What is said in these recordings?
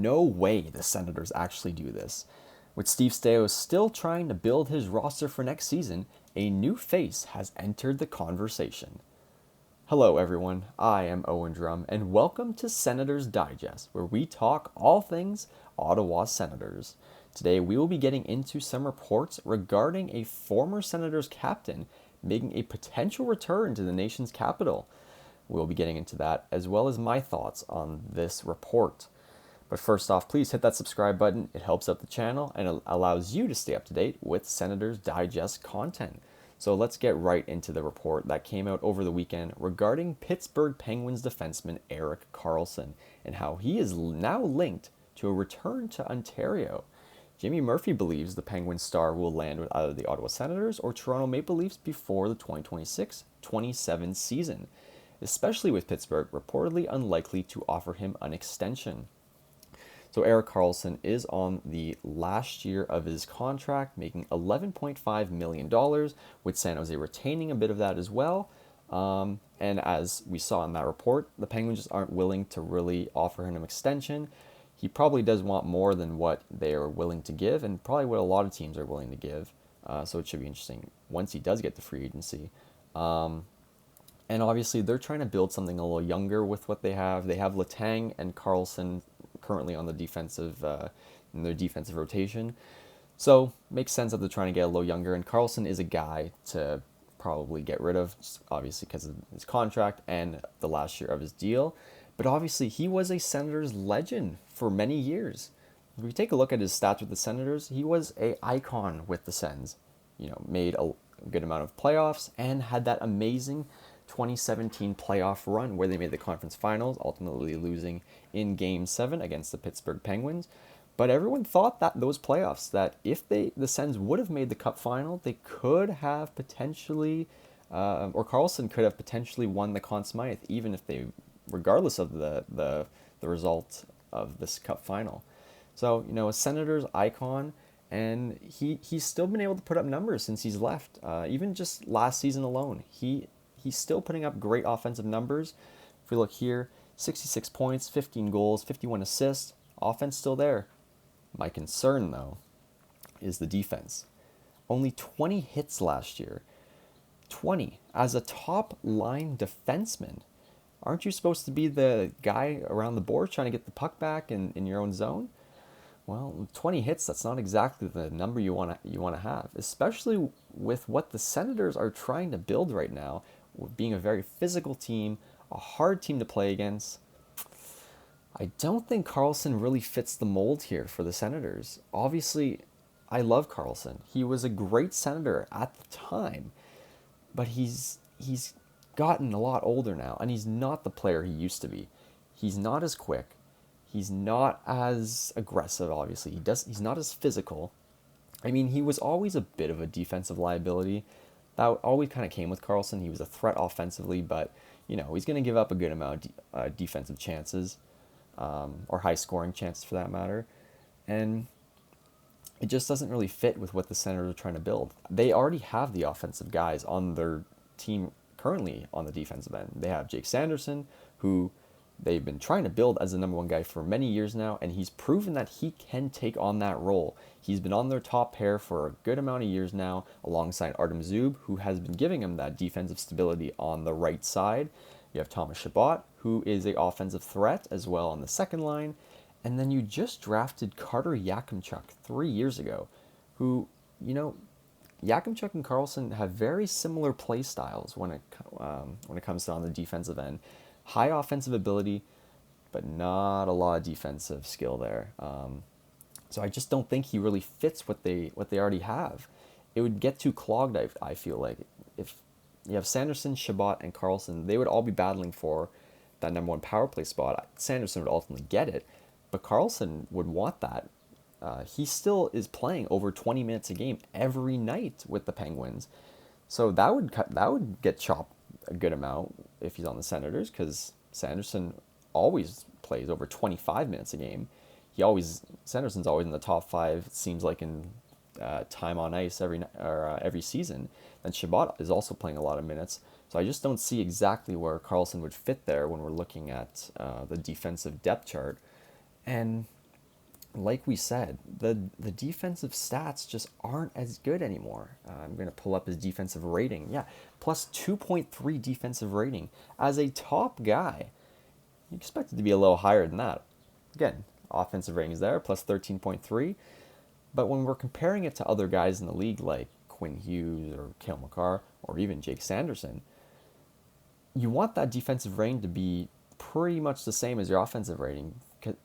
no way the Senators actually do this. With Steve Staios still trying to build his roster for next season, a new face has entered the conversation. Hello everyone, I am Eoghan Drumm, and welcome to Senators Digest, where we talk all things Ottawa Senators. Today we will be getting into some reports regarding a former Senators captain making a potential return to the nation's capital. We'll be getting into that, as well as my thoughts on this report. But first off, please hit that subscribe button. It helps out the channel and it allows you to stay up to date with Senators Digest content. So let's get right into the report that came out over the weekend regarding Pittsburgh Penguins defenseman Erik Karlsson and how he is now linked to a return to Ontario. Jimmy Murphy believes the Penguins star will land with either the Ottawa Senators or Toronto Maple Leafs before the 2026-27 season, especially with Pittsburgh reportedly unlikely to offer him an extension. So Erik Karlsson is on the last year of his contract, making $11.5 million, with San Jose retaining a bit of that as well. And as we saw in that report, the Penguins just aren't willing to really offer him an extension. He probably does want more than what they are willing to give, and probably what a lot of teams are willing to give. So it should be interesting once he does get the free agency. And obviously, they're trying to build something a little younger with what they have. They have Letang and Karlsson currently on the defensive in their defensive rotation, so makes sense that they're trying to get a little younger. And Karlsson is a guy to probably get rid of, obviously because of his contract and the last year of his deal. But obviously, he was a Senators legend for many years. If we take a look at his stats with the Senators, he was an icon with the Sens. Made a good amount of playoffs and had that amazing 2017 playoff run where they made the conference finals, ultimately losing in Game 7 against the Pittsburgh Penguins. But everyone thought that those playoffs, that if the Sens would have made the Cup final, they could have potentially, or Karlsson could have potentially won the Conn Smythe, even if they, regardless of the result of this Cup final. So, a Senators icon, and he's still been able to put up numbers since he's left. Even just last season alone, he's still putting up great offensive numbers. If we look here, 66 points, 15 goals, 51 assists, offense still there. My concern, though, is the defense. Only 20 hits last year. 20 as a top line defenseman. Aren't you supposed to be the guy around the board trying to get the puck back in your own zone? Well, 20 hits, that's not exactly the number you want to have, especially with what the Senators are trying to build right now, being a very physical team, a hard team to play against. I don't think Karlsson really fits the mold here for the Senators. Obviously, I love Karlsson. He was a great Senator at the time, but he's gotten a lot older now, and he's not the player he used to be. He's not as quick. He's not as aggressive, obviously. He's not as physical. I mean, he was always a bit of a defensive liability. That always kind of came with Karlsson. He was a threat offensively, but, he's going to give up a good amount of defensive chances, or high-scoring chances for that matter. And it just doesn't really fit with what the Senators are trying to build. They already have the offensive guys on their team currently on the defensive end. They have Jake Sanderson, who they've been trying to build as the number one guy for many years now, and he's proven that he can take on that role. He's been on their top pair for a good amount of years now, alongside Artem Zub, who has been giving him that defensive stability on the right side. You have Thomas Chabot, who is an offensive threat as well on the second line. And then you just drafted Carter Yakimchuk 3 years ago, who, Yakimchuk and Karlsson have very similar play styles when it comes to on the defensive end. High offensive ability, but not a lot of defensive skill there. So I just don't think he really fits what they already have. It would get too clogged, I feel like. If you have Sanderson, Chabot, and Karlsson, they would all be battling for that number one power play spot. Sanderson would ultimately get it, but Karlsson would want that. He still is playing over 20 minutes a game every night with the Penguins. So that would get chopped a good amount if he's on the Senators, because Sanderson always plays over 25 minutes a game. Sanderson's always in the top 5, it seems like, in time on ice every season. And Chabot is also playing a lot of minutes. So I just don't see exactly where Karlsson would fit there when we're looking at the defensive depth chart. And like we said, the defensive stats just aren't as good anymore. I'm going to pull up his defensive rating. Yeah, plus 2.3 defensive rating. As a top guy, you expect it to be a little higher than that. Again, offensive rating is there, plus 13.3. But when we're comparing it to other guys in the league like Quinn Hughes or Cale Makar or even Jake Sanderson, you want that defensive rating to be pretty much the same as your offensive rating, because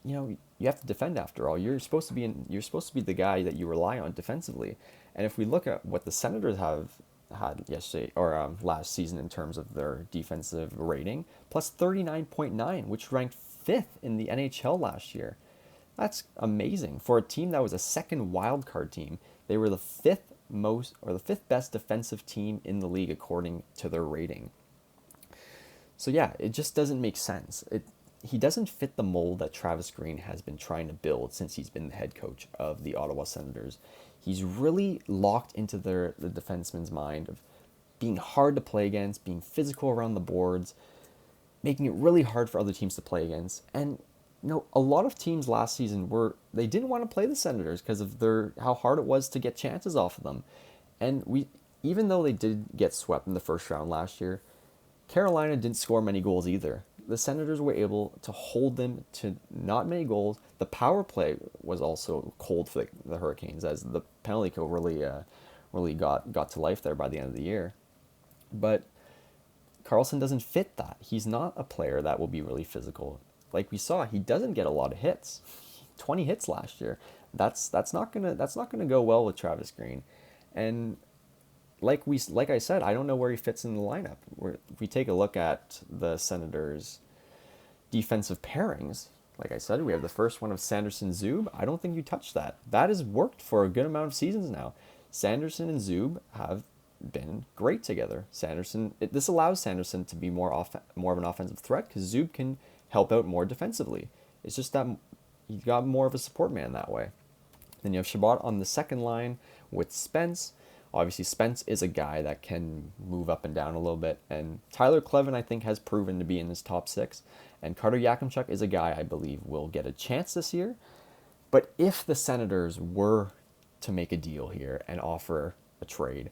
you have to defend after all. You're supposed to be the guy that you rely on defensively. And if we look at what the Senators have had yesterday or last season in terms of their defensive rating, plus 39.9, which ranked 5th in the NHL last year. That's amazing for a team that was a second wildcard team. They were the fifth best defensive team in the league according to their rating. So yeah, it just doesn't make sense. He doesn't fit the mold that Travis Green has been trying to build since he's been the head coach of the Ottawa Senators. He's really locked into the defenseman's mind of being hard to play against, being physical around the boards, making it really hard for other teams to play against. And a lot of teams last season they didn't want to play the Senators because of how hard it was to get chances off of them. And even though they did get swept in the first round last year, Carolina didn't score many goals either. The Senators were able to hold them to not many goals. The power play was also cold for the Hurricanes, as the penalty kill really got to life there by the end of the year. But Karlsson doesn't fit that. He's not a player that will be really physical. Like we saw, he doesn't get a lot of hits. 20 hits last year. That's not gonna go well with Travis Green. And like I said, I don't know where he fits in the lineup. If we take a look at the Senators' defensive pairings, like I said, we have the first one of Sanderson Zub. I don't think you touch that. That has worked for a good amount of seasons now. Sanderson and Zub have been great together. This allows Sanderson to be more of an offensive threat because Zub can help out more defensively. It's just that he's got more of a support man that way. Then you have Chabot on the second line with Spence. Obviously, Spence is a guy that can move up and down a little bit. And Tyler Klevin, I think, has proven to be in his top 6. And Carter Yakimchuk is a guy I believe will get a chance this year. But if the Senators were to make a deal here and offer a trade,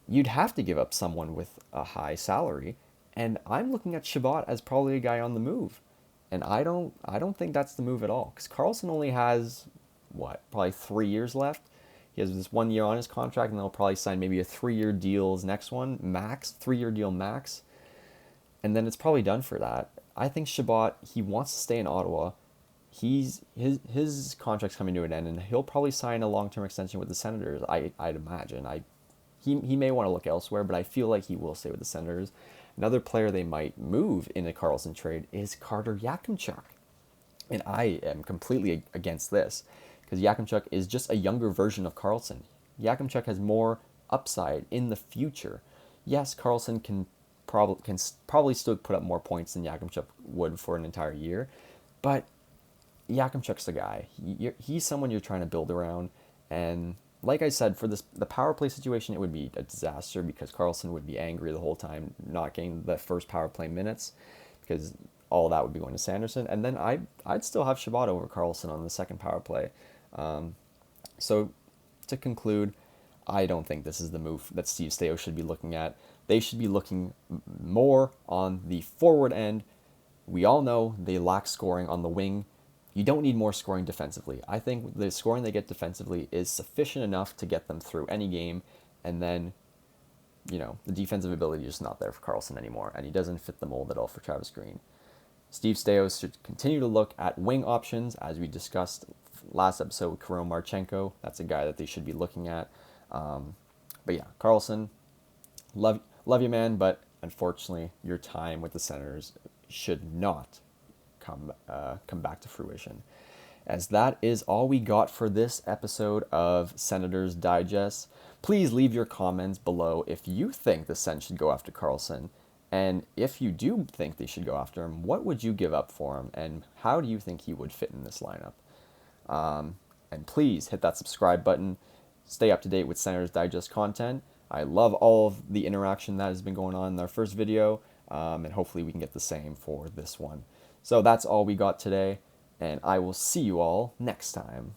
you'd have to give up someone with a high salary. And I'm looking at Chabot as probably a guy on the move. And I don't think that's the move at all. Because Karlsson only has, probably 3 years left. He has this 1 year on his contract, and they'll probably sign maybe a 3-year deal his next one, max, 3-year deal max. And then it's probably done for that. I think Chabot, he wants to stay in Ottawa. His contract's coming to an end, and he'll probably sign a long-term extension with the Senators, I'd imagine. He may want to look elsewhere, but I feel like he will stay with the Senators. Another player they might move in a Karlsson trade is Carter Yakimchuk. And I am completely against this, because Yakimchuk is just a younger version of Karlsson. Yakimchuk has more upside in the future. Yes, Karlsson can probably still put up more points than Yakimchuk would for an entire year, but Yakimchuk's the guy. He's someone you're trying to build around, and like I said, for the power play situation, it would be a disaster because Karlsson would be angry the whole time not getting the first power play minutes, because all that would be going to Sanderson, and then I'd still have Chabot over Karlsson on the second power play. So to conclude, I don't think this is the move that Steve Staios should be looking at. They should be looking more on the forward end. We all know they lack scoring on the wing. You don't need more scoring defensively. I think the scoring they get defensively is sufficient enough to get them through any game, and then, the defensive ability is just not there for Karlsson anymore, and he doesn't fit the mold at all for Travis Green. Steve Staios should continue to look at wing options, as we discussed last episode with Kirill Marchenko. That's a guy that they should be looking at. But yeah, Karlsson, love you, man, but unfortunately, your time with the Senators should not come back to fruition. As that is all we got for this episode of Senators Digest. Please leave your comments below if you think the Sens should go after Karlsson. And if you do think they should go after him, what would you give up for him? And how do you think he would fit in this lineup? And please hit that subscribe button. Stay up to date with Senators Digest content. I love all of the interaction that has been going on in our first video. And hopefully we can get the same for this one. So that's all we got today. and I will see you all next time.